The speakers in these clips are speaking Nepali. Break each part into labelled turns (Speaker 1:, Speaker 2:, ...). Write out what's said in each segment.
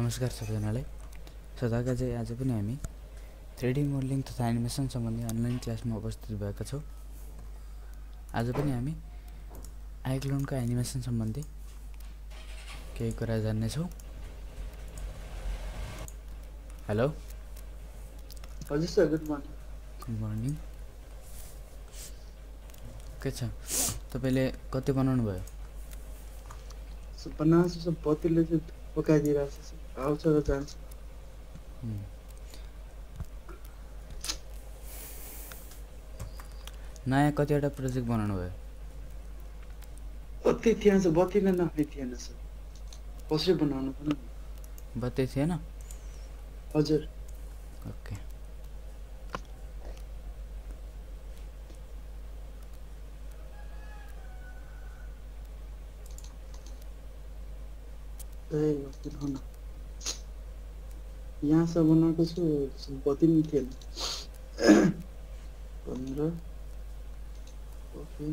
Speaker 1: नमस्कार सबैजनालाई। सदाका चाहिँ आज पनि हामी 3D मोडलिङ तथा एनिमेसन सम्बन्धी अनलाइन क्लासमा उपस्थित भएका छौँ। आज पनि हामी आइक्लोनको एनिमेसन सम्बन्धी केही कुरा जान्नेछौँ। हेलो।
Speaker 2: हजुर sir, good morning.
Speaker 1: Good morning. के छ, तपाईँले कति बनाउनु भयो?
Speaker 2: बनाएको छ, बत्तीले चाहिँ पकाइदिइरहेको छ, आउँछ र जान्छ।
Speaker 1: नयाँ कतिवटा प्रोजेक्ट बनाउनु भयो?
Speaker 2: बत्ती थिएन सर, बत्ती नै नखाइ थिएन सर, कसरी बनाउनु पनि
Speaker 1: बत्ती थिएन?
Speaker 2: हजुर।
Speaker 1: ओके।
Speaker 2: यहाँ सब बनाएको छु, बत्ती पनि थिएन। 15 ओके।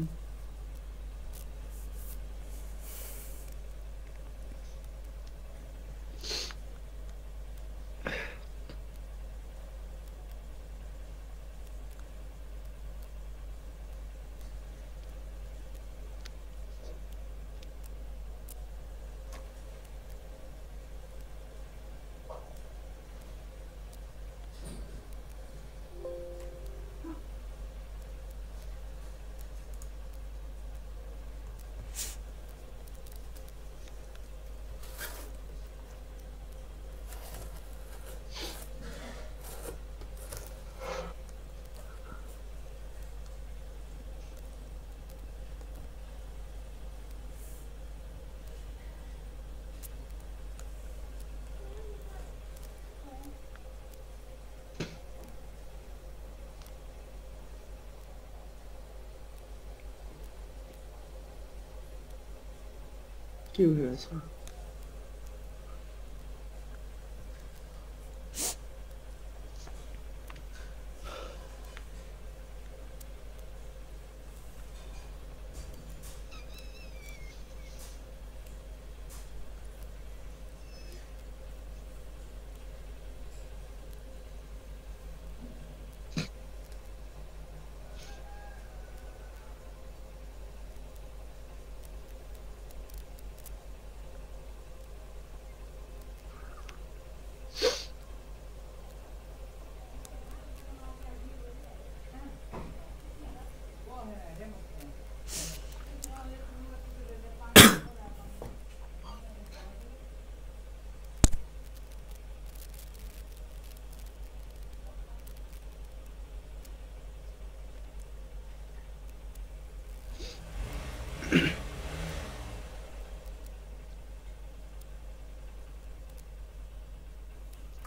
Speaker 2: के भयो सर?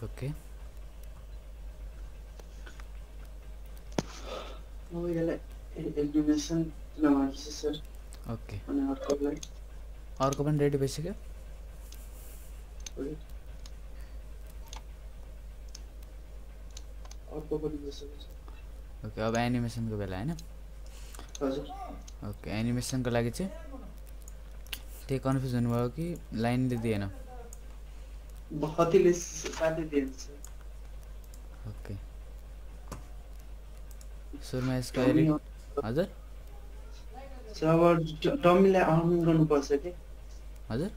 Speaker 1: ओके।
Speaker 2: अब यसलाई एनिमेसन लगाउँछु सर।
Speaker 1: ओके।
Speaker 2: अनि
Speaker 1: अर्को पनि रेडी भइसक्यो?
Speaker 2: अर्को पनि भइसक्यो।
Speaker 1: ओके, अब एनिमेसनको बेला हैन?
Speaker 2: हजुर।
Speaker 1: ओके, एनिमेसनको लागि चाहिँ त्यही कन्फ्युज हुनुभयो कि लाइनले दिएन?
Speaker 2: बत्तीले साथै दिन्छ।
Speaker 1: ओके। सुरुमा यसको हजुर
Speaker 2: अब डमीलाई अन गर्नुपर्छ कि?
Speaker 1: हजुर,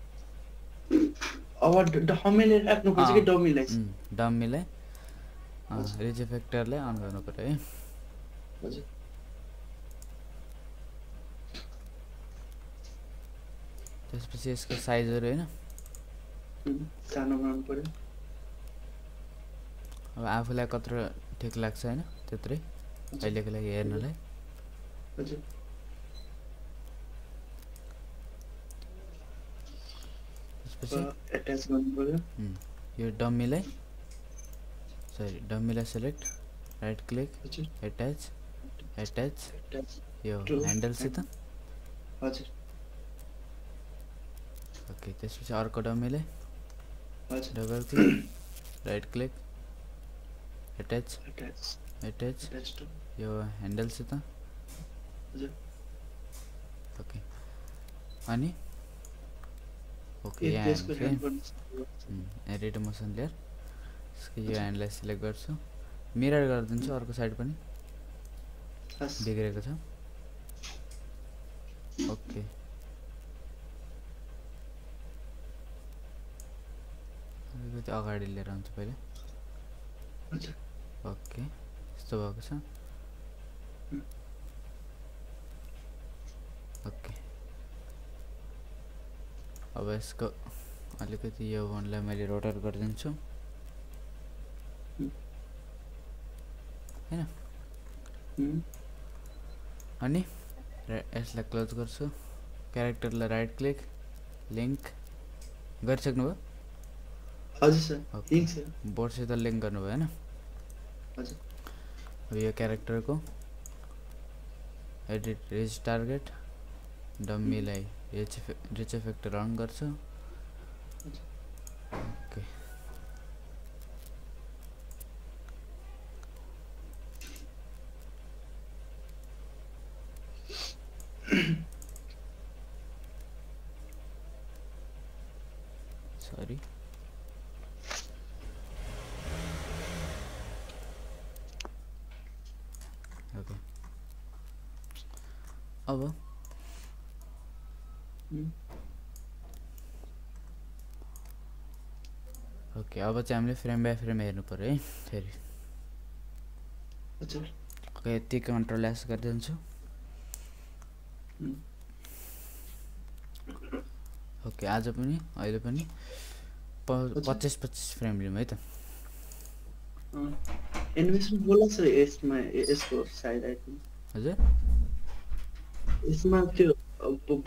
Speaker 2: अब डमीले राख्नुपर्छ कि डमीलाई?
Speaker 1: डमीलाई रिज इफेक्टरलाई अन गर्नु पर्यो है।
Speaker 2: हजुर।
Speaker 1: त्यसपछि यसको साइजहरू हैन
Speaker 2: सानो बनाउनु पर्यो।
Speaker 1: अब आफूलाई कत्रो ठिक लाग्छ हैन त्यत्रै अहिलेको लागि हेर्नलाई।
Speaker 2: हजुर।
Speaker 1: त्यसपछि
Speaker 2: एट्याच गर्नु पर्यो।
Speaker 1: यो डमीलाई सेलेक्ट, राइट क्लिक, एट्याच, यो ह्यान्डलसित।
Speaker 2: हजुर।
Speaker 1: ओके, त्यसपछि अर्को डमीलाई double click, right click, attach, यो ह्यान्डलसित। ओके, अनि ओके यहाँ
Speaker 2: त्यसको
Speaker 1: हेर्नुहोस् है
Speaker 2: ह्यान्ड गर्न
Speaker 1: एडिट मोसन लेयर यसको यो ह्यान्डलाई सिलेक्ट गर्छु मिरर गरिदिन्छु अर्को साइड पनि बिग्रेको छ ओके अलिकति अगाडि लिएर आउँछु पहिले ओके यस्तो भएको छ ओके अब यसको अलिकति यो वनलाई मैले रोटेट गरिदिन्छु हैन अनि यसलाई क्लोज गर्छु क्यारेक्टरलाई राइट क्लिक लिंक गरिसक्नुभयो
Speaker 2: हजुर सर लिंक सर
Speaker 1: बोर्डसित लिंक गर्नुभयो हैन
Speaker 2: हजुर
Speaker 1: अब यो क्यारेक्टरको एडिट रिच टार्गेट डम्मीलाई रिच इफेक्ट रन गर्छु ओके सरी ओके अब ओके अब चाहिँ हामीले फ्रेम बाइ फ्रेम हेर्नु पर्यो है फेरि
Speaker 2: हजुर
Speaker 1: ओके यति कन्ट्रोल एस गरिदिन्छु ओके आज पनि अहिले पनि 25 फ्रेम लिउँ है त
Speaker 2: एनिमेसन होला सर यसमा यसको साइड आइकन
Speaker 1: हजुर
Speaker 2: यसमा त्यो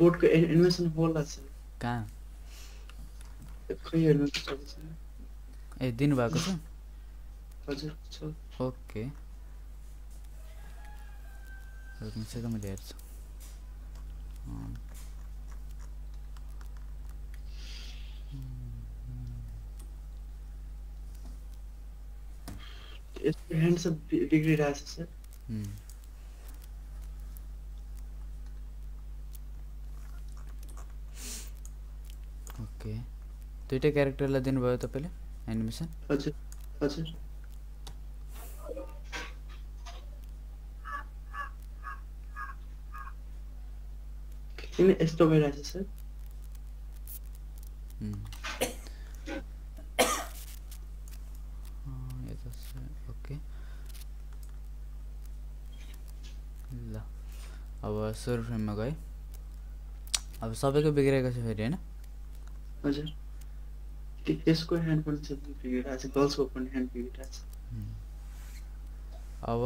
Speaker 2: बोर्डको एनिमेसन होला सर
Speaker 1: कहाँ
Speaker 2: खै हेर्नु सक्छ
Speaker 1: ए दिनु भएको छ
Speaker 2: हजुर छ
Speaker 1: ओके रुक्नु त मैले हेर्छु
Speaker 2: यसको ह्यान्ड सब बिग्रिरहेछ सर
Speaker 1: ओके दुईटै क्यारेक्टरलाई दिनुभयो तपाईले एनिमेसन
Speaker 2: हजुर हजुर किन यस्तो भइरहेछ सर
Speaker 1: ओके ल अब सुरु फ्रेममा गए अब सबैको बिग्रेको छ फेरि हैन
Speaker 2: हजुर यसको ह्यान्ड पनि छ बिग्रिरहेछ गर्ल्सको पनि ह्यान्ड बिग्रिरहेछ
Speaker 1: अब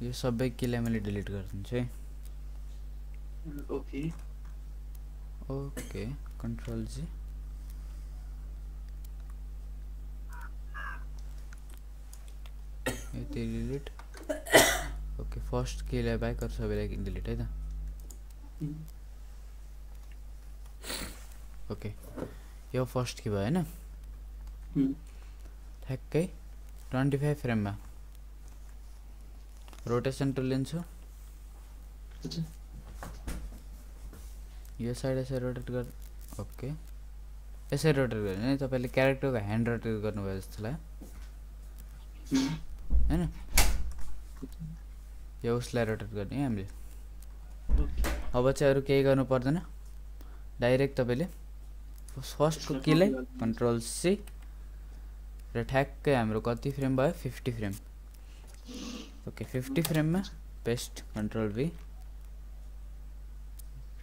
Speaker 1: यो सबै किलाई मैले डिलिट गरिदिन्छु है
Speaker 2: ओके
Speaker 1: ओके कन्ट्रोल जी यति डिलिट ओके फर्स्ट किलाई बाइक अरु सबैलाई डिलिट है त ओके यो फर्स्ट की भयो हैन ठ्याक्कै 25 फ्रेममा रोटेसन टुल लिन्छु यो साइड यसरी रोटेट गर ओके यसरी रोटेट गर्ने नि तपाईले क्यारेक्टरको ह्यान्ड रोटेट गर्नुभयो जस्तो लाग्यो हैन यो उसलाई रोटेट गर्ने हामीले अब चाहिँ अरु केही गर्नु पर्दैन डाइरेक्ट तपाईले फर्स्ट को कीलाई कन्ट्रोल सी र ठ्याक्कै हाम्रो कति फ्रेम भयो 50 फ्रेम ओके 50 फ्रेम में पेस्ट कंट्रोल V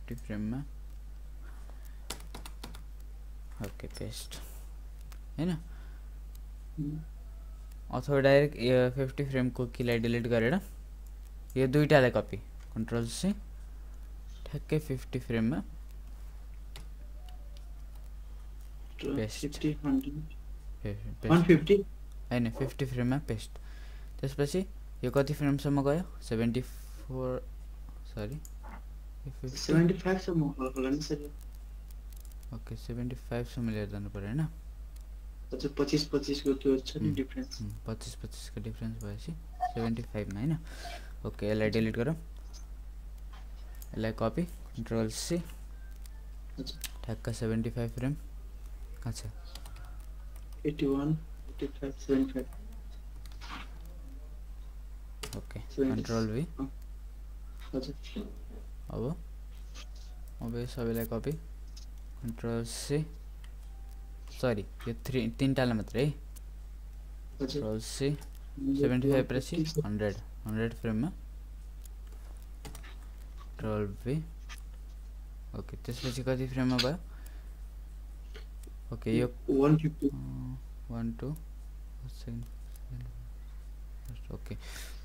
Speaker 1: 50 फ्रेम में ओके पेस्ट है ना अथवा डाइरेक्ट ये 50 फ्रेम को कीलाई डिलीट गरेर यो दुईटालाई कपी कंट्रोल C ठ्याक्कै 50 फ्रेम में पेस्ट
Speaker 2: 150
Speaker 1: हैन 50 फ्रेम में पेस्ट त्यसपछि यो कति फ्रेम सम्म गयो 74 सरी
Speaker 2: 75 सम्म होला नि सर
Speaker 1: ओके 75 सम्म लिएर जानु पर्यो हैन
Speaker 2: हजुर 25 को त्यो छ नि डिफरेन्स
Speaker 1: 25 को डिफरेन्स भएपछि 75 मा हैन ओके यसलाई डिलिट गरौँ यसलाई कपी कंट्रोल C ठ्याक्क 75 फ्रेम अच्छा
Speaker 2: 81 85 75
Speaker 1: ओके
Speaker 2: 70
Speaker 1: कन्ट्रोल V
Speaker 2: हजुर
Speaker 1: अब यो सबैलाई कपी कन्ट्रोल C सरी यो 3 टाला मात्र है
Speaker 2: हजुर
Speaker 1: कन्ट्रोल C 75 पछि 100 फ्रेममा कन्ट्रोल V ओके त्यसपछि कति फ्रेममा भयो ओके यो
Speaker 2: 150
Speaker 1: 1 2 ओके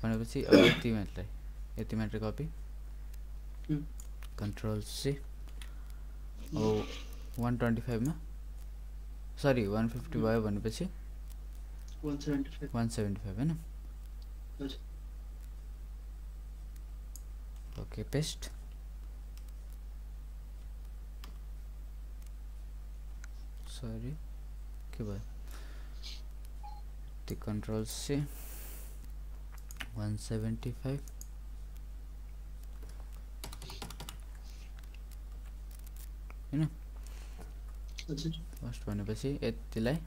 Speaker 1: भनेपछि अब यति मात्र कपी कन्ट्रोल C अब 125 मा सरी 150 भयो भनेपछि 175 हैन
Speaker 2: हजुर
Speaker 1: ओके पेस्ट सरी के भयो त्यो कन्ट्रोल C 175 हैन
Speaker 2: हजुर
Speaker 1: फर्स्ट भनेपछि यतिलाई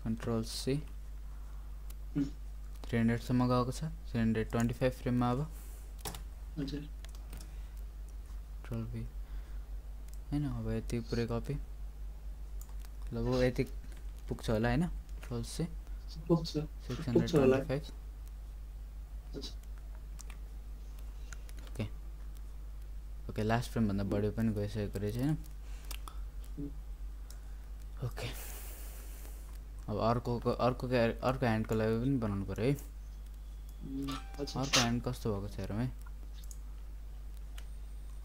Speaker 1: कन्ट्रोल C 300 सम्म गएको छ 325 फ्रेममा अब
Speaker 2: हजुर
Speaker 1: कन्ट्रोल V हैन अब यति पुरै कपी लगभग यति पुग्छ होला हैन कन्ट्रोल C
Speaker 2: पुग्छ
Speaker 1: 625 ओके लास्ट फ्रेम भन्दा बढी पनि गइसकेको रहेछ हैन ओके अब अर्को ह्यान्डको लागि पनि बनाउनु पर्यो है अर्को ह्यान्ड कस्तो भएको छ हेरौँ है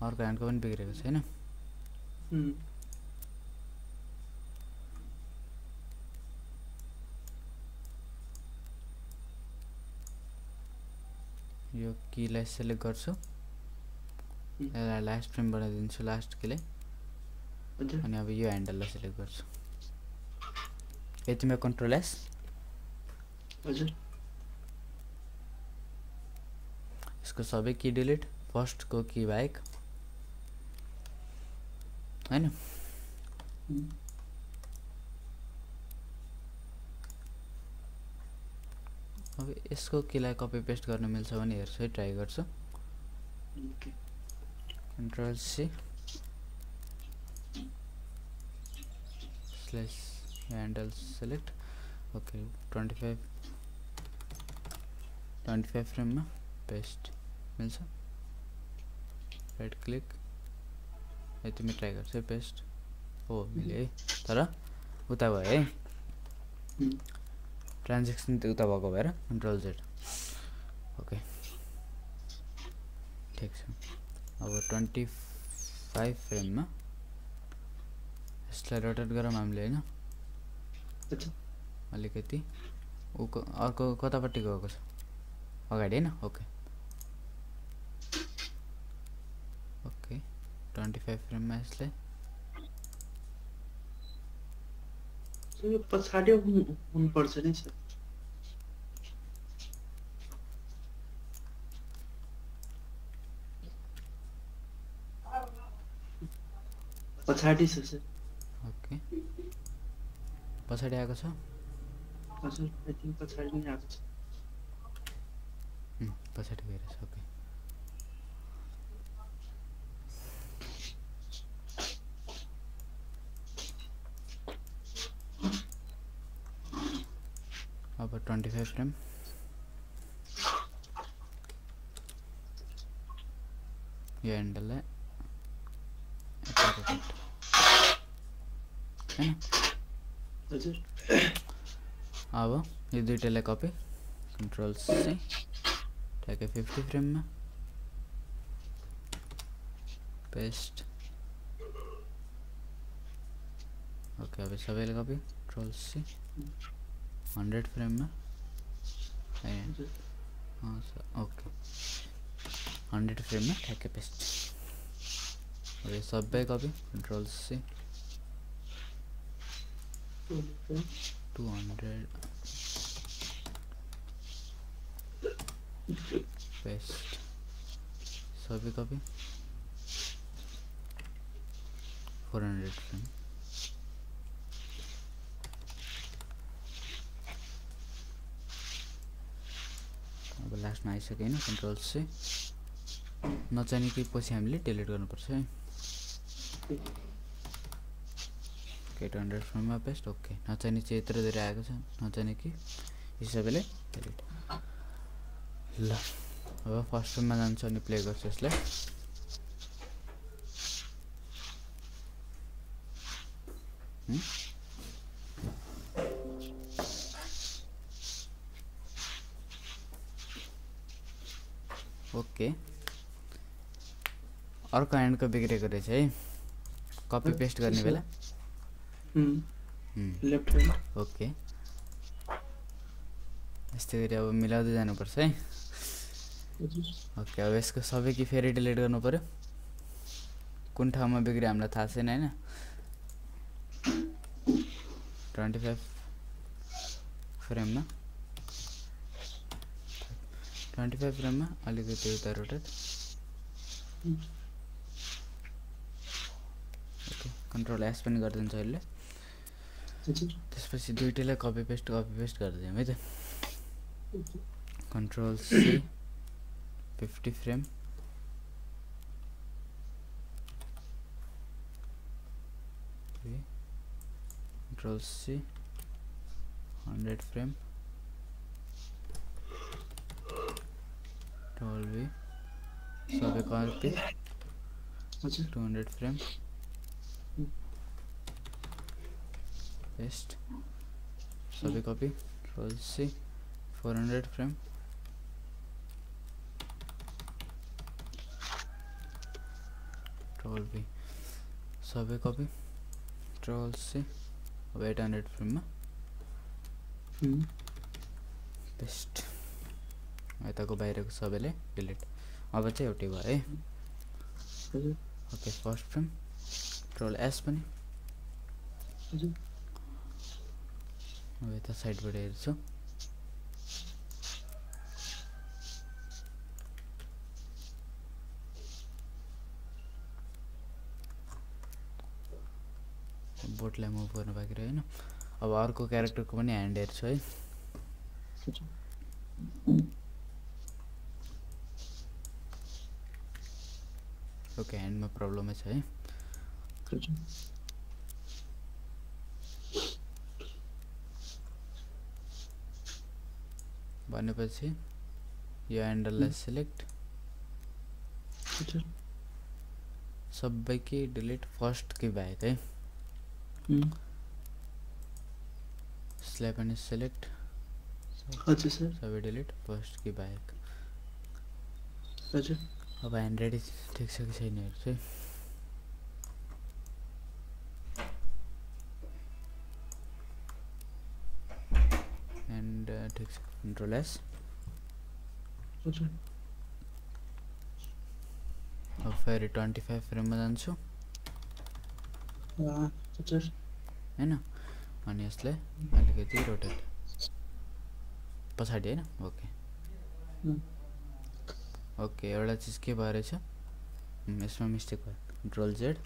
Speaker 1: अर्को ह्यान्डको पनि बिग्रेको छ हैन यो कीलाई सेलेक्ट गर्छु यसलाई लास्ट फ्रेम बनाइदिन्छु लास्ट कीलाई अनि अब यो ह्यान्डललाई सेलेक्ट गर्छु यतिमा कन्ट्रोल S
Speaker 2: हजुर
Speaker 1: यसको सबै की डिलिट फर्स्ट को की बाहेक हैन अब यसको कीलाई कपी पेस्ट गर्न मिल्छ भने हेर्छु है ट्राई गर्छु control C slash handle select okay 25 फ्रेममा पेस्ट मिल्छ राइट क्लिक यतिमै ट्राई गर्छु है पेस्ट हो मिल्यो है तर उता भयो है ट्रान्जेक्सन त उता भएको भएर कन्ट्रोल Z ओके ठिक छ अब 25 फ्रेममा यसलाई रोटेट गरौँ हामीले हैन अलिकति अर्को कतापट्टि गएको छ अगाडि हैन ओके ओके 25 फ्रेममा यसलाई
Speaker 2: यो पछाडी हुनु पर्छ नि सर पछाडी छ सर
Speaker 1: ओके पछाडी आएको छ
Speaker 2: हजुर आई थिंक पछाडी नै आएको छ
Speaker 1: पछाडी गएर छ ओके अब 25 फ्रेम यो ह्यान्डललाई हैन
Speaker 2: हजुर
Speaker 1: अब यो दुईटालाई कपी कन्ट्रोल C ठ्याक्कै 50 फ्रेममा पेस्ट ओके अब सबैलाई कपी कन्ट्रोल C 100 फ्रेममा ओके 100 फ्रेममा ठ्याक्कै पेस्ट अब यो सबै कपी कन्ट्रोल C 200 पेस्ट सबै कपी 400 फ्रेम अब लास्टमा आइसक्यो हैन कन्ट्रोल सी नचाहिने कि पछि हामीले डिलिट गर्नुपर्छ है 800 फ्रेममा पेस्ट ओके नचाहिने चाहिँ यत्रो धेरै आएको छ नचाहिने कि हिसाबले डिलिट ल अब फर्स्ट फ्रेममा जान्छ अनि प्ले गर्छु यसलाई ओके अर्को ह्यान्डको बिग्रेको रहेछ है कपी पेस्ट गर्ने बेला
Speaker 2: लेफ्ट ह्यान्ड
Speaker 1: ओके यस्तै गरी अब मिलाउँदै जानुपर्छ है ओके अब यसको सबै कि फेरि डिलिट गर्नु पर्यो कुन ठाउँमा बिग्रे हामीलाई थाहा छैन हैन 25 फ्रेममा 25 फ्रेममा अलिकति उता रोटेट ओके कन्ट्रोल एस पनि गरिदिन्छ अहिले त्यसपछि दुईटैलाई कपी पेस्ट गरिदियौँ है त control C 50 frame control C 100 frame टोल्भी सबै कपी 200 फ्रेम पेस्ट सबै कपी कन्ट्रोल सी 400 फ्रेम टोल्भी सबै कपी कन्ट्रोल सी अब 800 फ्रेममा पेस्ट यताको बाहिरको सबैले डिलिट अब चाहिँ एउटै भयो है okay first frame control S पनि अब यता साइडबाट हेर्छु बोटलाई मुभ गर्नु बाँकी रह्यो हैन अब अर्को क्यारेक्टरको पनि ह्यान्ड हेर्छु है ओके ह्यान्डमा प्रब्लमै छ है भनेपछि यो ह्यान्डललाई सिलेक्ट सबैकै डिलिट फर्स्ट के बाहेक है यसलाई पनि सिलेक्ट
Speaker 2: हजुर सर
Speaker 1: सबै डिलिट फर्स्ट के बाहेक
Speaker 2: हजुर
Speaker 1: अब ह्यान्ड रेडी ठिक छ कि छैन हेर्छु है एन्ड ठिक छ कन्ट्रोल एस
Speaker 2: हजुर
Speaker 1: अब फेरि 25 फ्रेममा जान्छु
Speaker 2: हजुर
Speaker 1: हैन अनि यसलाई अलिकति रोटेट पछाडि हैन ओके ओके एउटा चीज के भएर छ यसमा मिस्टेक भयो कन्ट्रोल जेड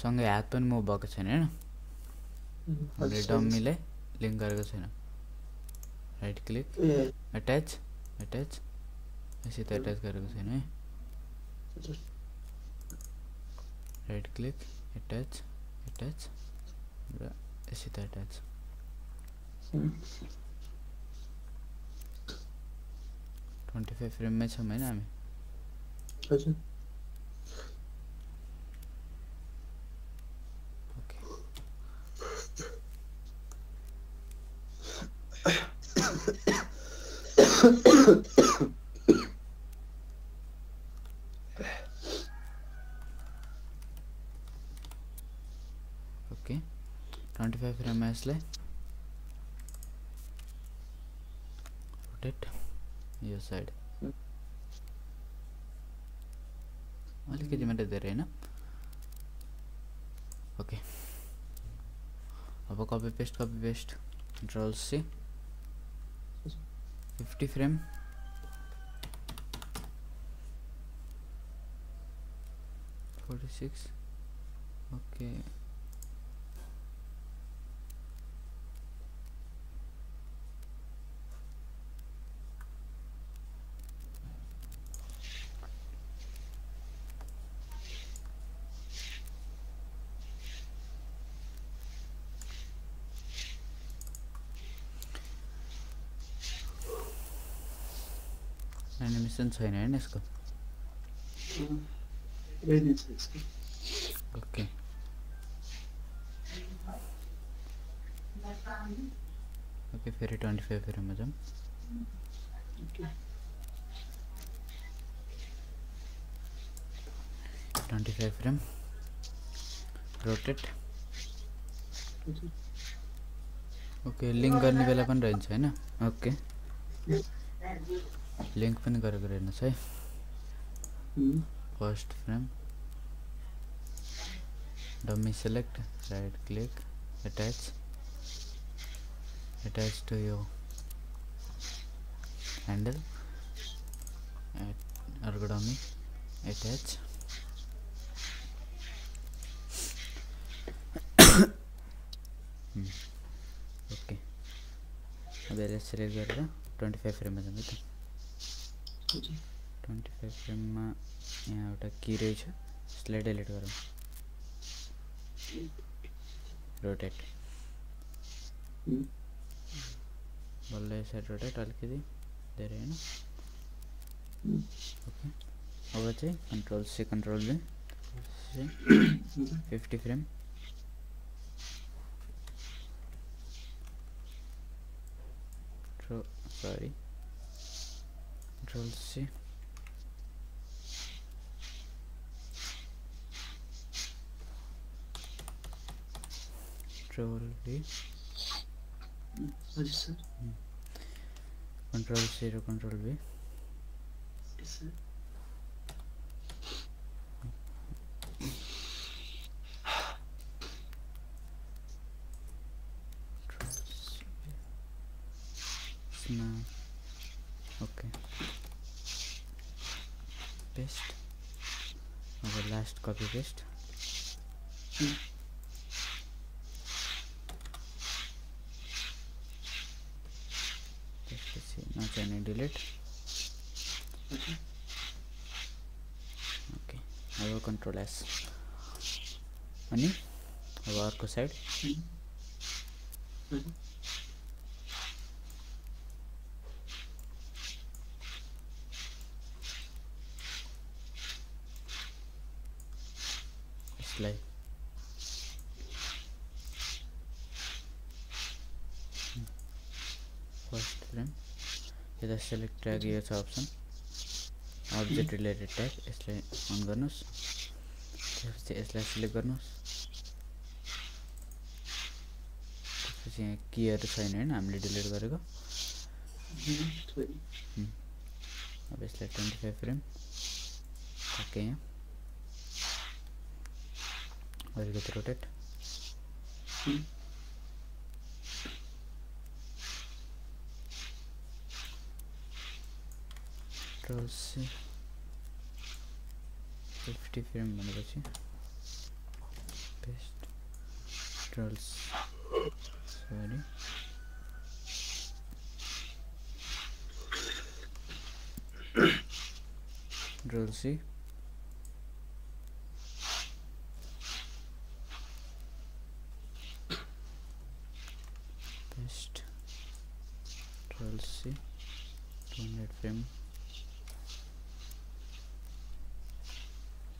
Speaker 1: सँगै हात पनि मुभ भएको छैन हैन हामीले डम्मीलाई लिंक गरेको छैन राइट क्लिक अट्याच यसैत अट्याच गरेको छैन है राइट क्लिक अट्याच र यसैत अट्याच 25 फ्रेममै छौँ हैन हामी
Speaker 2: हजुर
Speaker 1: ओके ओके 25 फ्रेममा यसलाई रोटेट यो साइड अलिकति मात्रै धेरै हैन ओके अब copy paste control C 50 frame okay animation छैन हैन यसको
Speaker 2: रहेछ यसको
Speaker 1: ओके ओके फेरि 25 फ्रेममा जाउँ
Speaker 2: okay
Speaker 1: 25 frame rotate okay link गर्ने बेला पनि रहन्छ हैन ओके लिंक पनि गरेको रहेछ है first frame dummy select right click attach to your handle अर्को डमी attach ओके अब यसलाई सिलेक्ट गरेर 25 फ्रेममा जानु त 25 फ्रेममा यहाँ एउटा की रहेछ यसलाई डिलिट गरौँ रोटेट बल्ल यसरी रोटेट अलिकति धेरै हैन ओके अब चाहिँ कन्ट्रोल सी कन्ट्रोल V 50 फ्रेम sorry control C control V
Speaker 2: हजुर सर
Speaker 1: control C र control V
Speaker 2: yes sir
Speaker 1: okay paste अब last copy paste त्यसपछि नचाहिने डिलिट ओके अब कन्ट्रोल एस अनि अब अर्को साइड यसलाई फर्स्ट फ्रेम यता सेलेक्ट ट्याग यो छ अप्सन अब्जेक्ट रिलेटेड ट्याग यसलाई अन गर्नुस् त्यसपछि यसलाई सिलेक्ट गर्नुस् त्यसपछि यहाँ कीहरु छैन हैन हामीले डिलिट गरेको अब यसलाई 25 फ्रेम ओके यहाँ अलिकति रोटेट Control C 50 फ्रेम भनेपछि paste Control sorry Control C paste Control C 200 frame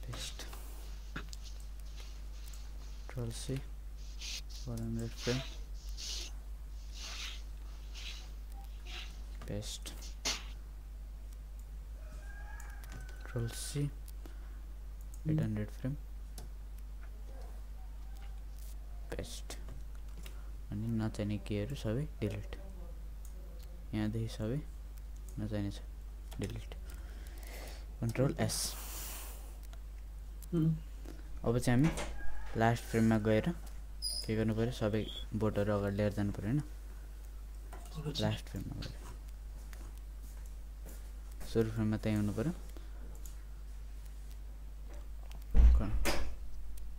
Speaker 1: paste Control C 400 frame paste Control C 800 frame paste अनि नचाहिने कीहरु सबै डिलिट यहाँ देखि सबै नचाहिने छ डिलिट कन्ट्रोल एस अब चाहिँ हामी लास्ट फ्रेममा गएर के गर्नु पर्यो सबै बोटहरु अगाडि लिएर जानु पर्यो हैन लास्ट फ्रेममा गएर सुरु फ्रेममा त्यही हुनु पर्यो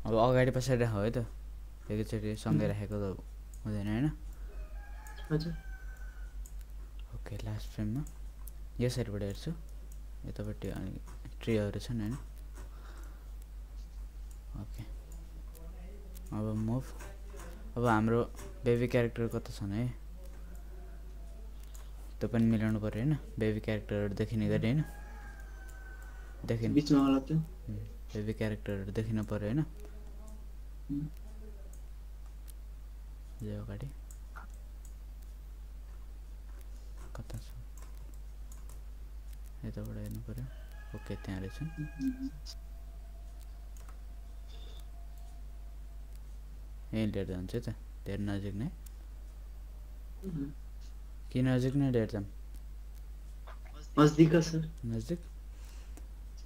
Speaker 1: अब अगाडि पछाडि राख है त एकैचोटि सँगै राखेको त हुँदैन हैन
Speaker 2: हजुर
Speaker 1: ओके लास्ट फ्रेममा यो साइडबाट हेर्छु यतापट्टि अनि ट्रीहरू छन् हैन ओके अब मुभ अब हाम्रो बेबी क्यारेक्टर कता छन् है त्यो पनि मिलाउनु पर्यो हैन बेबी क्यारेक्टरहरु देखिने गरी हैन देखिन
Speaker 2: बीचमा होला त्यो
Speaker 1: बेबी क्यारेक्टरहरु देखिन पर्यो हैन यो अगाडि कता छ यताबाट हेर्नु पर्यो ओके त्यहाँ रहेछ यही लिएर जान्छ त धेरै नजिक नै कि नजिक नै लिएर जाम
Speaker 2: नजदीक सर
Speaker 1: नजिक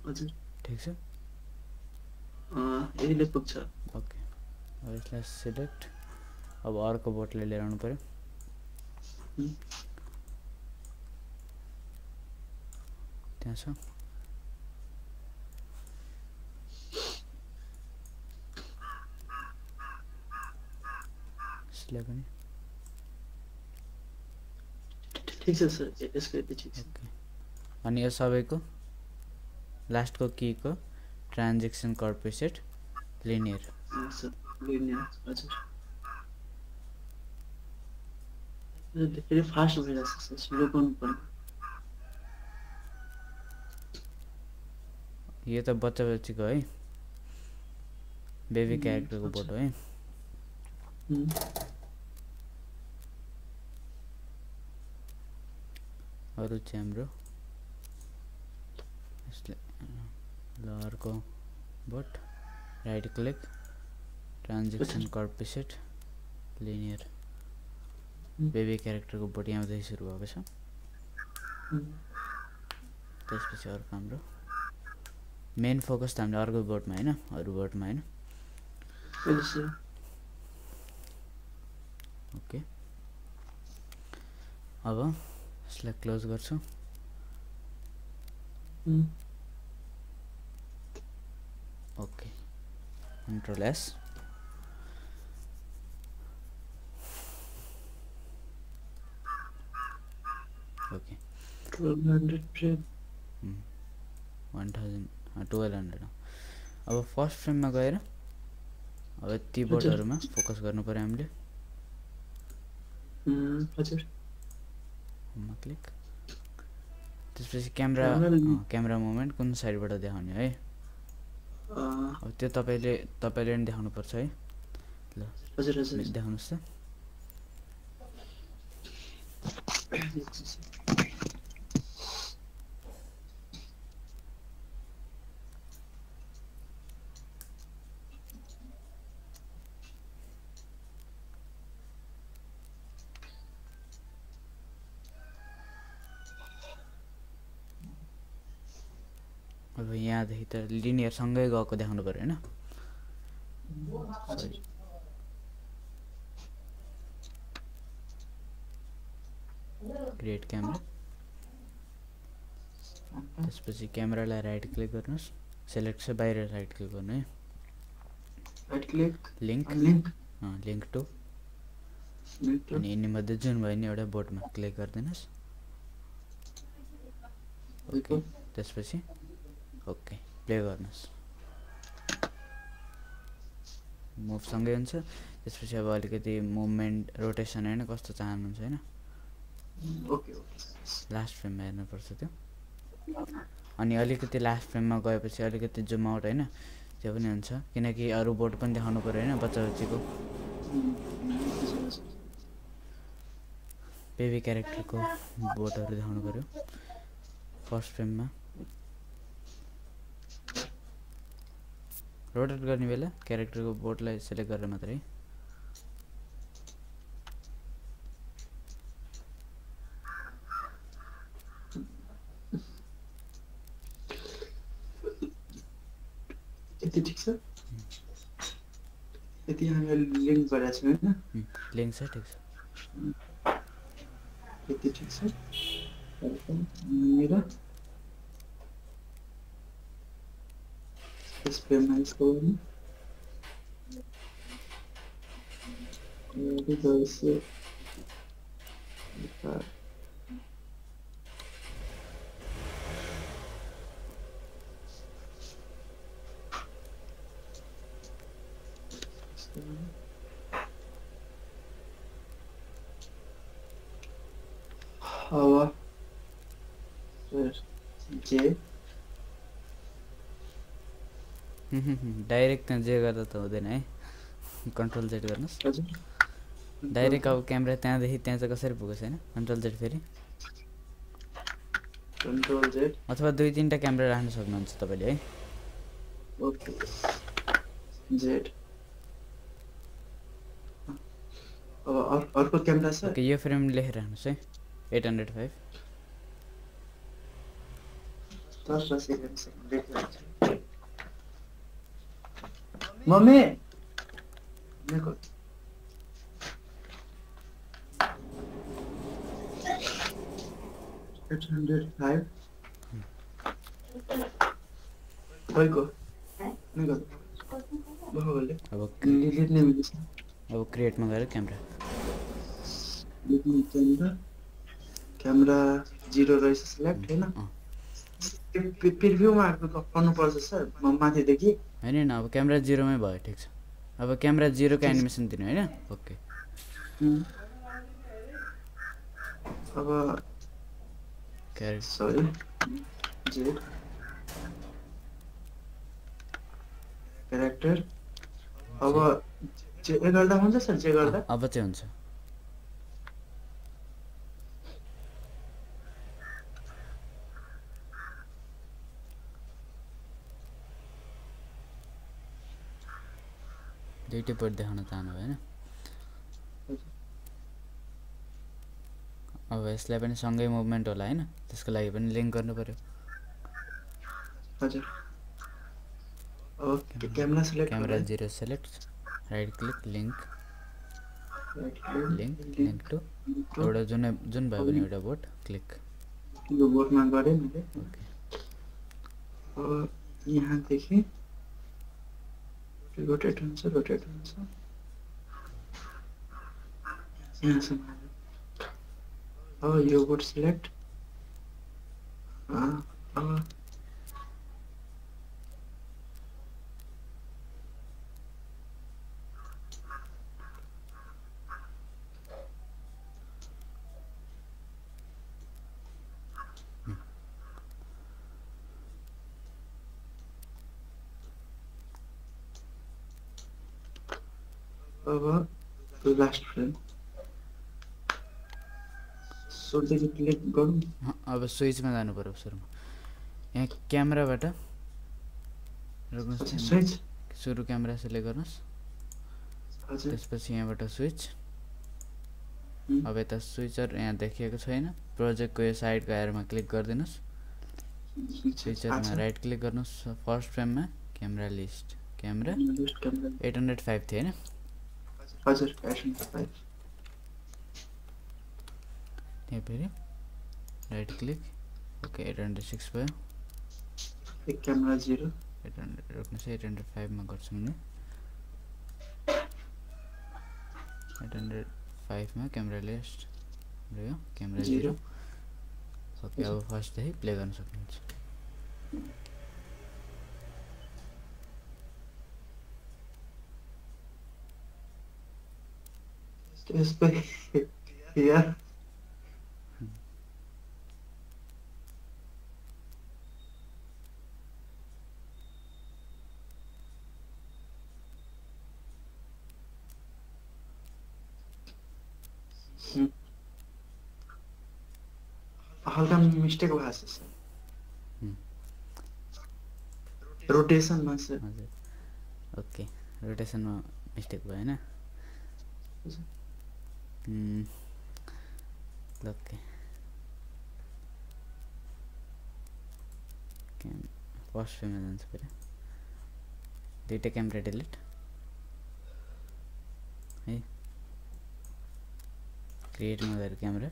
Speaker 2: हजुर
Speaker 1: ठीक छ
Speaker 2: यहीले पुग्छ
Speaker 1: ओके अब यसलाई सिलेक्ट अब अर्को बोटले लिएर आउनु पर्यो त्यहाँ छ यसलाई पनि
Speaker 2: ठीक छ सर यसको यति ठीक छ
Speaker 1: ओके अनि यो सबैको लास्टको कीको transaction curve preset linear
Speaker 2: sir linear हजुर धेरै फास्ट भइरहेछ सर स्लो गर्नु पर्यो
Speaker 1: यो त बच्चा बच्चीको है बेबी क्यारेक्टरको फोटो है अरु चाहिँ हाम्रो यसले ल अर्को boat right click transaction curve preset linear baby क्यारेक्टरको बोट यहाँदेखि सुरु भएको छ त्यसपछि अर्को हाम्रो मेन फोकस त हामीले अर्को बोटमा हैन अरु बोटमा हैन ओके अब यसलाई क्लोज गर्छु okay control S okay
Speaker 2: 1200 frame
Speaker 1: 1200 अब फर्स्ट फ्रेममा गएर अब ती बोर्डहरुमा फोकस गर्नु पर्यो हामीले
Speaker 2: हजुर
Speaker 1: होममा क्लिक त्यसपछि क्यामेरा मोमेन्ट कुन साइडबाट देखाउने है अब त्यो तपाईले नि देखाउनु पर्छ है ल
Speaker 2: हजुर हजुर
Speaker 1: देखाउनुस् त अब यहाँदेखि त लिनियर सँगै गएको देखाउनु पर्यो हैन क्रिएट क्यामेरा त्यसपछि क्यामेरालाई राइट क्लिक गर्नुस् सिलेक्ट छ बाहिर राइट क्लिक गर्नु है
Speaker 2: राइट क्लिक
Speaker 1: लिंक टु अनि यिनी मध्ये जुन भयो नि एउटा बोटमा क्लिक गर्दिनुस् ओके त्यसपछि ओके प्ले गर्नुस् मुभ सँगै हुन्छ त्यसपछि अब अलिकति मुभमेन्ट रोटेसन हैन कस्तो चाहनुहुन्छ हैन
Speaker 2: ओके
Speaker 1: लास्ट फ्रेममा हेर्नु पर्छ त्यो अनि अलिकति लास्ट फ्रेममा गएपछि अलिकति जुम आउट हैन त्यो पनि हुन्छ किनकि अरु बोर्ड पनि देखाउनु पर्यो हैन बच्चाको बेबी क्यारेक्टरको बोर्डहरु देखाउनु पर्यो फर्स्ट फ्रेममा रोटेट गर्ने बेला क्यारेक्टरको बोर्डलाई सिलेक्ट गरेर मात्रै
Speaker 2: यति ठीक छ यति हामीले लिंक गरेछ हैन
Speaker 1: लिंक छ ठीक छ
Speaker 2: यति ठीक छ मेरा इस पे मैं इसको Autodesk Hava J
Speaker 1: डाइरेक्ट त्यहाँ जे गर्दा त हुँदैन है कन्ट्रोल जेड गर्नुस्
Speaker 2: हजुर
Speaker 1: डाइरेक्ट अब क्यामेरा त्यहाँदेखि त्यहाँ चाहिँ कसरी पुग्छ हैन कन्ट्रोल जेड फेरि
Speaker 2: कन्ट्रोल जेड
Speaker 1: अथवा दुई तीनटा क्यामेरा राख्न सक्नुहुन्छ तपाईले है
Speaker 2: ओके जेड अब अर्को क्यामेरा छ
Speaker 1: ओके यो फ्रेम लेखेर राख्नुस् है 805
Speaker 2: 10 सेकेन्ड लेख्छु मम्मी देखो 805 खैको निको बोले
Speaker 1: अब
Speaker 2: डिलिट नै मिल्छ
Speaker 1: अब क्रिएटमा गएर क्यामेरा
Speaker 2: क्यामेरा 0 रहेछ सिलेक्ट हैन प्रिभ्यूमा गर्नुपर्छ सर माथिदेखि
Speaker 1: हैन हैन अब क्यामेरा 0 मै भयो ठीक छ अब क्यामेरा 0 को एनिमेसन दिनु हैन ओके
Speaker 2: अब
Speaker 1: क्यारेक्टर
Speaker 2: सरी जेड क्यारेक्टर अब जे गर्दा हुन्छ सर जे गर्दा
Speaker 1: अब चाहिँ हुन्छ दुईटै पोइन्ट देखाउन चाहनु भएन अब यसलाई पनि सँगै मुभमेन्ट होला हैन त्यसको लागि पनि लिंक गर्नु पर्यो
Speaker 2: हजुर okay camera select
Speaker 1: camera 0 select right click link link to एउटा जुन भयो भने एउटा बोट क्लिक
Speaker 2: यो बोटमा गरे मैले
Speaker 1: ओके
Speaker 2: अब यहाँ देखि रोटेट हुन्छ यहाँसम्म अब यो बोट सिलेक्ट अब अब लास्ट फ्रेम सुरुदेखि क्लिक गरौँ
Speaker 1: अब स्विचमा जानु पर्यो सुरुमा यहाँ क्यामेराबाट
Speaker 2: स्विच
Speaker 1: सुरु क्यामेरा सिलेक्ट गर्नुस्
Speaker 2: हजुर
Speaker 1: त्यसपछि यहाँबाट स्विच अब यता स्विचर यहाँ देखिएको छैन प्रोजेक्टको यो साइडको एरोमा क्लिक गरिदिनुस् स्विचरमा राइट क्लिक गर्नुस् फर्स्ट फ्रेममा क्यामेरा लिस्ट क्यामेरा 805 थियो हैन
Speaker 2: हजुर 805
Speaker 1: यहाँ फेरि राइट क्लिक ओके 806 भयो
Speaker 2: एक क्यामेरा 0
Speaker 1: 800 रोक्नुस् 805 मा गर्छु मैले 805 मा क्यामेरा लिस्ट रह्यो क्यामेरा 0 ओके अब फर्स्ट देखि प्ले गर्न सक्नुहुन्छ
Speaker 2: त्यसपछि यहाँ हल्का मिस्टेक भएको छ सर रोटेसनमा सर
Speaker 1: हजुर ओके रोटेसनमा मिस्टेक भयो हैन ओके फर्स्ट फ्रेममा जान्छ फेरि दुईटा क्यामेरा डिलिट है क्रिएटमा गएर क्यामेरा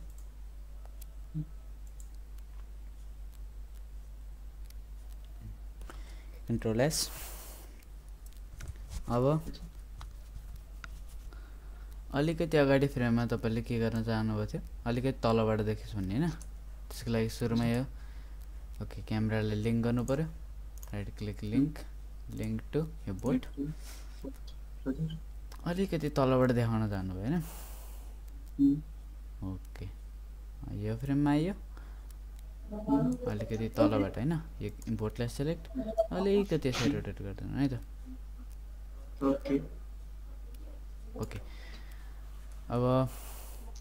Speaker 1: कन्ट्रोल एस अब अलिकति अगाडि फ्रेममा तपाईले के गर्न चाहनुभएको थियो अलिकति तलबाट देखिस् भन्ने हैन त्यसको लागि सुरुमा यो ओके क्यामेरालाई लिंक गर्नु पर्यो राइट क्लिक लिंक टु यो बोट अलिकति तलबाट देखाउन चाहनुभयो हैन ओके यो फ्रेममा आयो अलिकति तलबाट हैन यो बोटलाई सिलेक्ट अलिकति यसरी रोटेट गर्दिनु है त ओके अब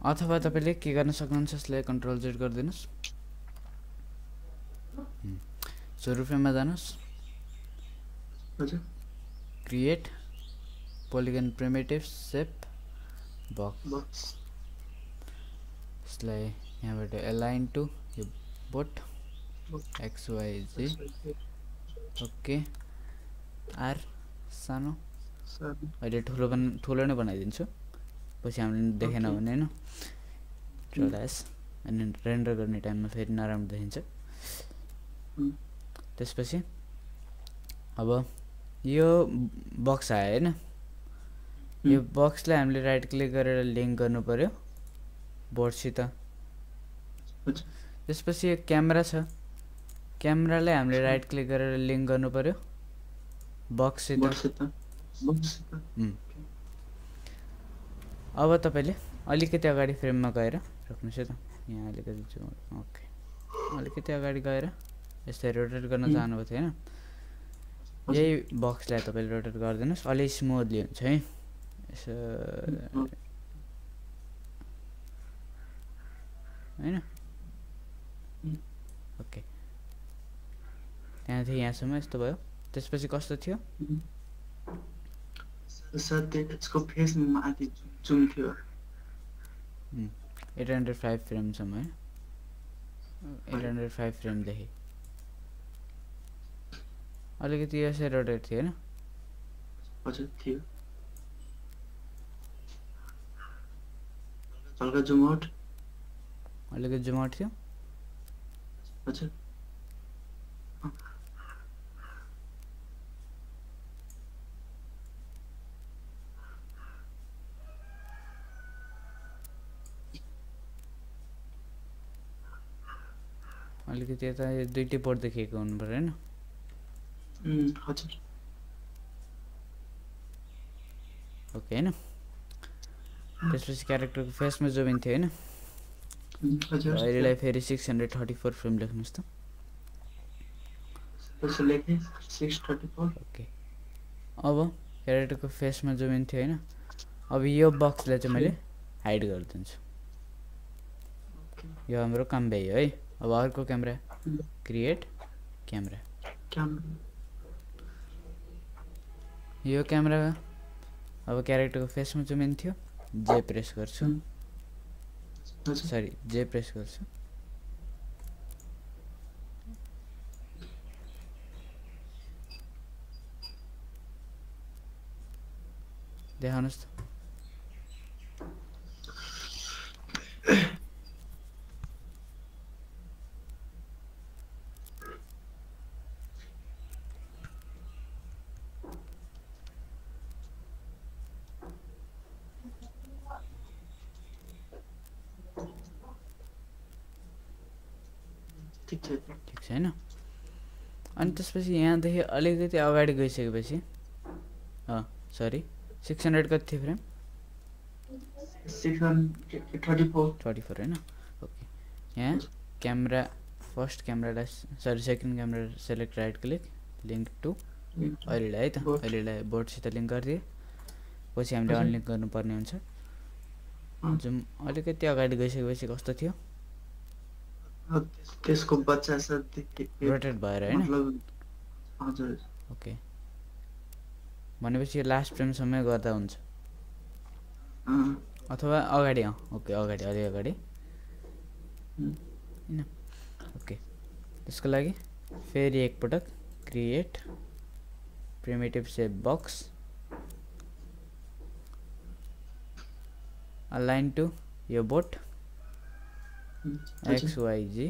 Speaker 1: अथवा तपाईले के गर्न सक्नुहुन्छ यसलाई कन्ट्रोल जेड गर्दिनुस् सुरु फ्रेममा जानुस् create polygon primitive shape box यसलाई यहाँबाट अलाइन टु यो boat X Y Z okay R सानो अहिले ठुलो नै बनाइदिन्छु पछि हामीले देखेन भने हैन ट्रोलास अनि रेन्डर गर्ने टाइममा फेरि नराम्रो देखिन्छ त्यसपछि अब यो बक्स आयो हैन यो बक्सलाई हामीले राइट क्लिक गरेर लिंक गर्नु पर्यो बोर्डसित त्यसपछि यो क्यामेरा छ क्यामेरालाई हामीले राइट क्लिक गरेर लिंक गर्नु पर्यो बक्ससित अब तपाईले अलिकति अगाडि फ्रेममा गएर राख्नुस् है त यहाँ अलिकति ओके अलिकति अगाडि गएर यसलाई रोटेट गर्न चाहनुभएको थियो हैन यही बक्सलाई तपाईले रोटेट गर्दिनुस् अलि स्मुथली हुन्छ है यसो हैन ओके त्यहाँदेखि यहाँसम्म यस्तो भयो त्यसपछि कस्तो थियो
Speaker 2: त्यसको फेस माथि जुम थियो
Speaker 1: 805 फ्रेम सम्म है 805 फ्रेम देखि अलिकति यसै रोटेट थियो हैन
Speaker 2: हजुर थियो हल्का जुम आउट
Speaker 1: अलिकति जुम आउट थियो
Speaker 2: हजुर
Speaker 1: अलिकति यता यो दुईटै बोर्ड देखिएको हुनु पर्यो हैन
Speaker 2: हजुर
Speaker 1: ओके हैन त्यसपछि क्यारेक्टरको फेसमा जुम इन थियो हैन
Speaker 2: हजुर
Speaker 1: अहिलेलाई फेरि 634 फ्रेम लेख्नुस् त
Speaker 2: त्यसो लेखे 634
Speaker 1: ओके अब क्यारेक्टरको फेसमा जुम इन थियो हैन अब यो बक्सलाई चाहिँ मैले हाइड गरिदिन्छु यो हाम्रो काम भयो है अब अर्को क्यामेरा क्रिएट क्यामेरा यो क्यामेरा अब क्यारेक्टरको फेसमा जुम इन थियो जे प्रेस गर्छु सरी जे प्रेस गर्छु देखाउनुस् त
Speaker 2: ठीक
Speaker 1: छ हैन अनि त्यसपछि यहाँदेखि अलिकति अगाडि गइसकेपछि सरी 600 कति थियो फ्रेम
Speaker 2: 634
Speaker 1: हैन ओके यहाँ क्यामेरा फर्स्ट क्यामेरालाई sorry second camera select right click link to अहिलेलाई है त अहिलेलाई बोर्डसित लिंक गरिदिए पछि हामीले अनलिंक गर्नुपर्ने हुन्छ जुम अलिकति अगाडि गइसकेपछि कस्तो थियो
Speaker 2: त्यसको बच्चा छ
Speaker 1: रोटेट भएर हैन
Speaker 2: मतलब हजुर
Speaker 1: ओके भनेपछि यो लास्ट फ्रेम सम्मै गर्दा हुन्छ अथवा अगाडि ओके अगाडि अलि अगाडि हैन ओके त्यसको लागि फेरि एकपटक create primitive shape box align to यो boat X Y Z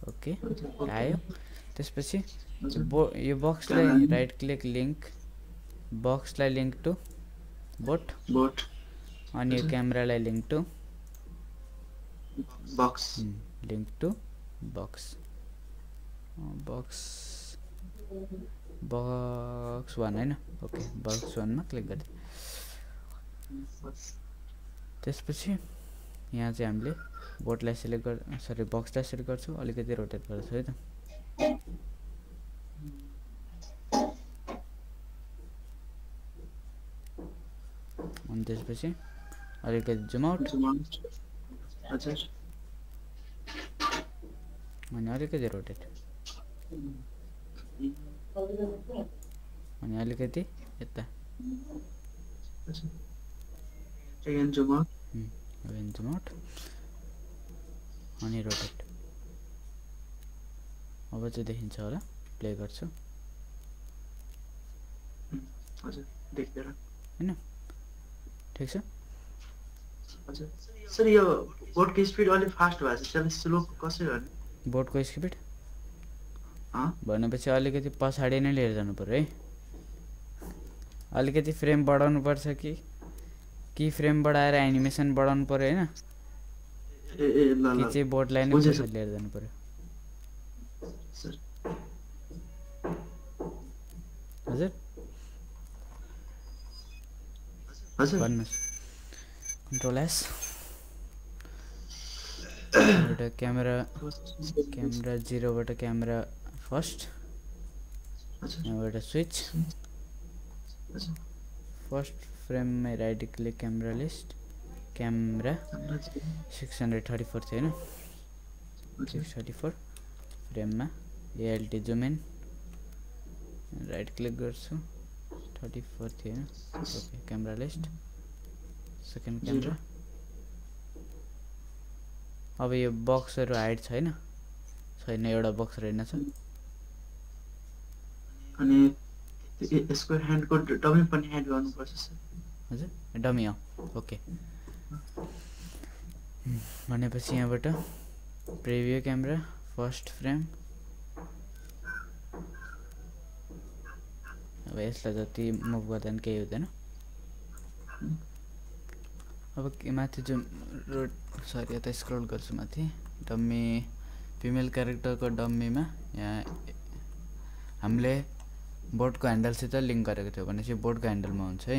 Speaker 1: okay आयो त्यसपछि यो बक्सलाई राइट क्लिक लिंक बक्सलाई लिंक टु बोट
Speaker 2: बोट
Speaker 1: अनि यो क्यामेरालाई link to
Speaker 2: box
Speaker 1: link to box box box 1 हैन ओके बक्स 1 मा क्लिक गरे त्यसपछि यहाँ चाहिँ हामीले बोटलाई सिलेक्ट गर सरी बक्सलाई सिलेक्ट गर्छु अलिकति रोटेट गर्छु है त अनि त्यसपछि अलिकति जुम आउट
Speaker 2: हजुर
Speaker 1: अनि अलिकति रोटेट अनि अलिकति यता
Speaker 2: again zoom out
Speaker 1: again zoom out अनि रोटेट अब चाहिँ देखिन्छ होला प्ले गर्छु
Speaker 2: हजुर देख्दै
Speaker 1: हैन ठीक छ
Speaker 2: हजुर सर यो बोटको स्पिड अलि फास्ट भएछ त्यसलाई स्लो कसरी गर्ने
Speaker 1: बोटको स्पिड भनेपछि अलिकति पछाडी नै लिएर जानु पर्यो है अलिकति फ्रेम बढाउनु पर्छ कि फ्रेम बढाएर एनिमेसन बढाउनु पर्यो हैन कि चाहिँ बोटलाई नै पछाडी लिएर जानु पर्यो हजुर
Speaker 2: हजुर
Speaker 1: भन्नुस् कन्ट्रोल एस एउटा क्यामेरा 0 बाट क्यामेरा फर्स्ट यहाँबाट स्विच फर्स्ट फ्रेम में right click camera list camera 634 थियो हैन 634 फ्रेम में ALT zoom in right click गर्छु 34 थियो हैन okay camera list second camera अब यो बक्सहरु हाइड छैन एउटा बक्स रहेन छ
Speaker 2: अनि यसको ह्यान्डको डमी पनि ह्यान्ड गर्नुपर्छ सर
Speaker 1: हजुर डमी हो ओके भनेपछि यहाँबाट प्रिभ्यू क्यामेरा फर्स्ट फ्रेम अब यसलाई जति मुभ गर्दा केही हुँदैन अब माथि जुन सरी यता स्क्रल गर्छु माथि डमी फिमेल क्यारेक्टरको डमीमा यहाँ हामीले बोर्डको ह्यान्डलसित लिंक गरेको थियो भनेपछि बोर्डको ह्यान्डलमा हुन्छ है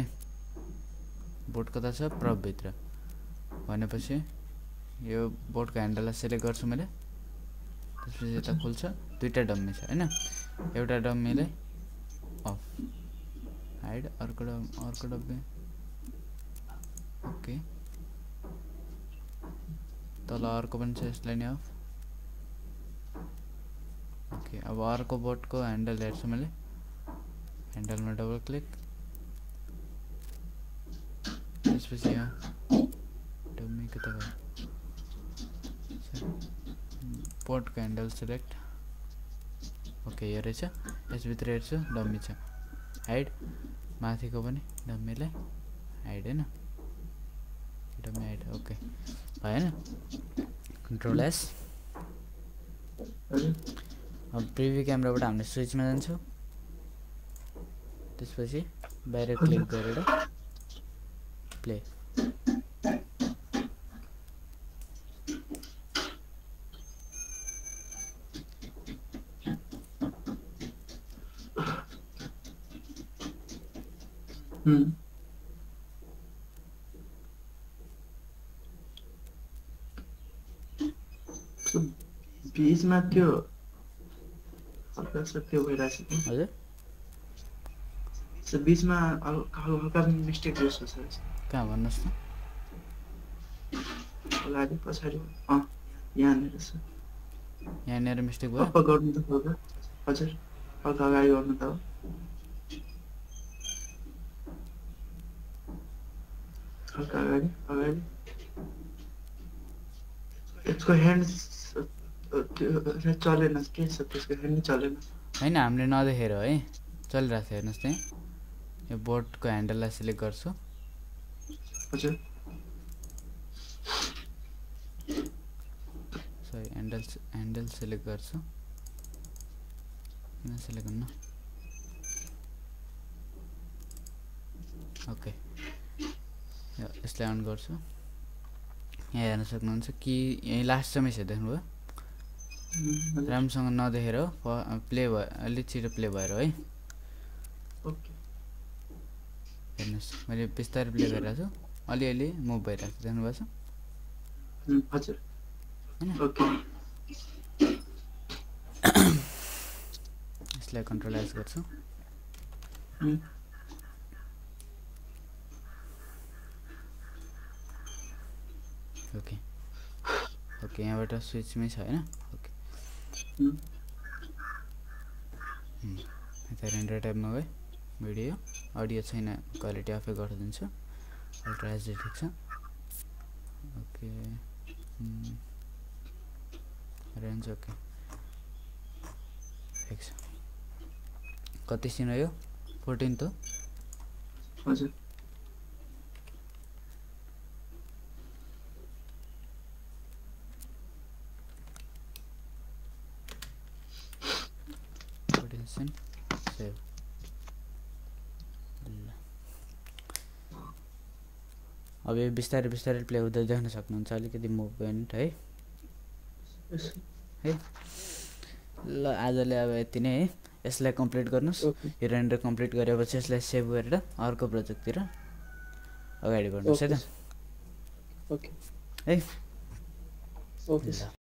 Speaker 1: बोर्ड कता छ प्रप भित्र भनेपछि यो बोर्डको ह्यान्डललाई सिलेक्ट गर्छु मैले त्यसपछि यता खुल्छ दुईटा डम्मी छ हैन एउटा डम्मीलाई अफ हाइड अर्को डम्मी ओके तल अर्को पनि छ यसलाई नि अफ ओके अब अर्को बोर्डको ह्यान्डल हेर्छु मैले ह्यान्डल में डबल क्लिक त्यसपछि यहाँ डम्मी कता गयो बोर्डको ह्यान्डल सिलेक्ट ओके यो रहेछ यसभित्र हेर्छु डम्मी छ हाइड माथिको पनि डम्मीलाई हाइड हैन डम्मी हाइड ओके भएन कन्ट्रोल एस अब प्रिभ्यू क्यामेराबाट हामीले स्विचमा जान्छौँ त्यसपछि बाहिर क्लिक गरेर प्ले
Speaker 2: बीचमा त्यो हल्का त्यो भइरहेछ
Speaker 1: हजुर
Speaker 2: सर बीचमा हल्का मिस्टेक जस्तो छ
Speaker 1: कहाँ भन्नुस् न
Speaker 2: अगाडि पछाडि यहाँनिर छ
Speaker 1: यहाँनिर मिस्टेक भयो
Speaker 2: अप गर्नु त हो हजुर हल्का अगाडि गर्नु त हो हल्का अगाडि यसको ह्यान्ड चलेन के छ त्यसको ह्यान्ड चलेन
Speaker 1: हैन हामीले नदेखेर है चलिरहेको छ हेर्नुस् त्यहाँ यो बोर्डको ह्यान्डललाई सिलेक्ट गर्छु
Speaker 2: हजुर
Speaker 1: सरी ह्यान्डल सिलेक्ट गर्छु किन सिलेक्ट गर्नु ओके यसलाई अन गर्छु। यहाँ हेर्न सक्नुहुन्छ कि यही लास्टसम्म छ, देख्नुभयो राम्रोसँग नदेखेर प्ले भयो, अलिक छिटो प्ले भएर है।
Speaker 2: ओके
Speaker 1: हेर्नुहोस् मैले बिस्तारै प्ले गरिरहेको छु, अलिअलि मुभ भइरहेको छ, देख्नुभएको छ
Speaker 2: हजुर
Speaker 1: हैन।
Speaker 2: ओके
Speaker 1: यसलाई कन्ट्रोल एस गर्छु। ओके ओके यहाँबाट स्विचमै छ हैन। ओके यता रेन्डर ट्याबमा गए भिडियो अडियो छैन, क्वालिटी आफै गरिदिन्छु। अल्ट्रा एचडी ठिक छ। ओके रेन्ज ओके ठिक छ। कति सिन हो यो? 14 त
Speaker 2: हजुर
Speaker 1: सेभ। अब यो बिस्तारै बिस्तारै प्ले हुँदै देख्न सक्नुहुन्छ, अलिकति मुभमेन्ट है है। ल आजले अब यति नै है। यसलाई कम्प्लिट गर्नुहोस्। यो रेन्डर कम्प्लिट गरेपछि यसलाई सेभ गरेर अर्को प्रोजेक्टतिर अगाडि बढ्नुहोस् है त।
Speaker 2: ओके
Speaker 1: है
Speaker 2: ओके